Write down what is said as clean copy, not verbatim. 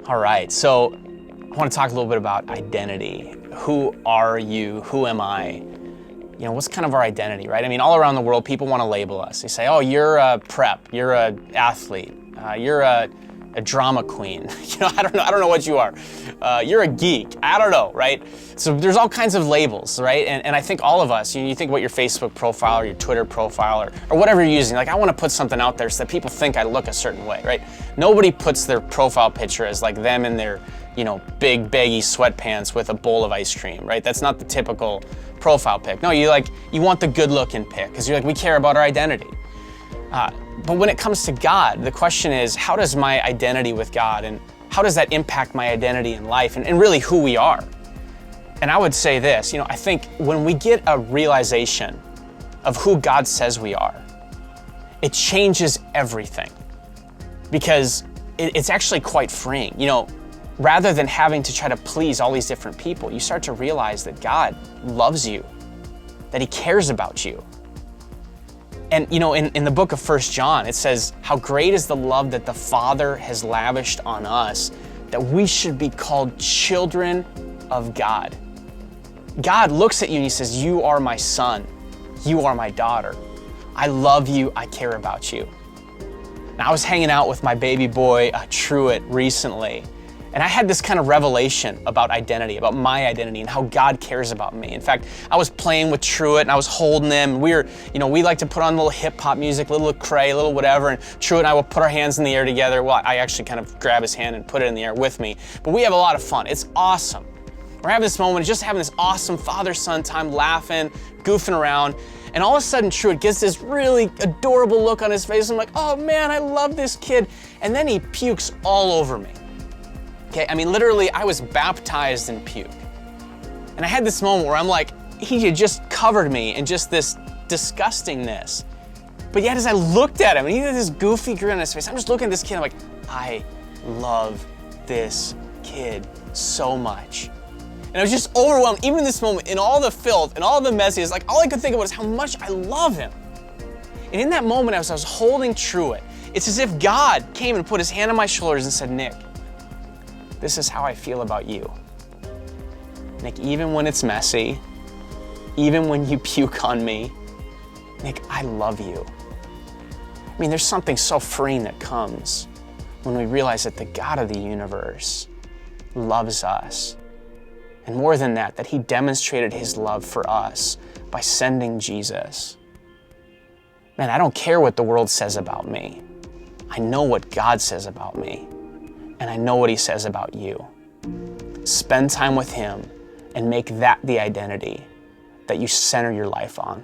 All right, so I want to talk a little bit about identity. Who are you? Who am I? You know, what's kind of our identity, right? I mean, all around the world, people want to label us. They say, oh, you're a prep, you're an athlete, you're a drama queen. You know, I don't know what you are. You're a geek. I don't know, right? So there's all kinds of labels, right? And I think all of us, you think about your Facebook profile or your Twitter profile or whatever you're using. Like, I want to put something out there so that people think I look a certain way, right? Nobody puts their profile picture as like them in their, you know, big baggy sweatpants with a bowl of ice cream, right? That's not the typical profile pic. No, you want the good looking pic because you're like, we care about our identity. But when it comes to God, the question is, how does my identity with God and how does that impact my identity in life and really who we are? And I would say this, you know, I think when we get a realization of who God says we are, it changes everything because it's actually quite freeing. You know, rather than having to try to please all these different people, you start to realize that God loves you, that He cares about you. And you know, in the book of 1 John, it says, how great is the love that the Father has lavished on us, that we should be called children of God. God looks at you and He says, you are my son, you are my daughter. I love you, I care about you. Now, I was hanging out with my baby boy, Truett, recently, and I had this kind of revelation about identity, about my identity and how God cares about me. In fact, I was playing with Truett and I was holding him. We like to put on a little hip hop music, a little Lecrae, a little whatever, and Truett and I will put our hands in the air together. Well, I actually kind of grab his hand and put it in the air with me. But we have a lot of fun. It's awesome. We're having this moment, just having this awesome father-son time, laughing, goofing around. And all of a sudden, Truett gets this really adorable look on his face. I'm like, oh man, I love this kid. And then he pukes all over me. Okay, I mean, literally, I was baptized in puke. And I had this moment where I'm like, he had just covered me in just this disgustingness. But yet, as I looked at him, and he had this goofy grin on his face, I'm just looking at this kid, I'm like, I love this kid so much. And I was just overwhelmed, even in this moment, in all the filth and all the messiness, like all I could think about is how much I love him. And in that moment, as I was holding Truett, it's as if God came and put His hand on my shoulders and said, Nick, this is how I feel about you. Nick, even when it's messy, even when you puke on me, Nick, I love you. I mean, there's something so freeing that comes when we realize that the God of the universe loves us. And more than that, that He demonstrated His love for us by sending Jesus. Man, I don't care what the world says about me. I know what God says about me. And I know what He says about you. Spend time with Him and make that the identity that you center your life on.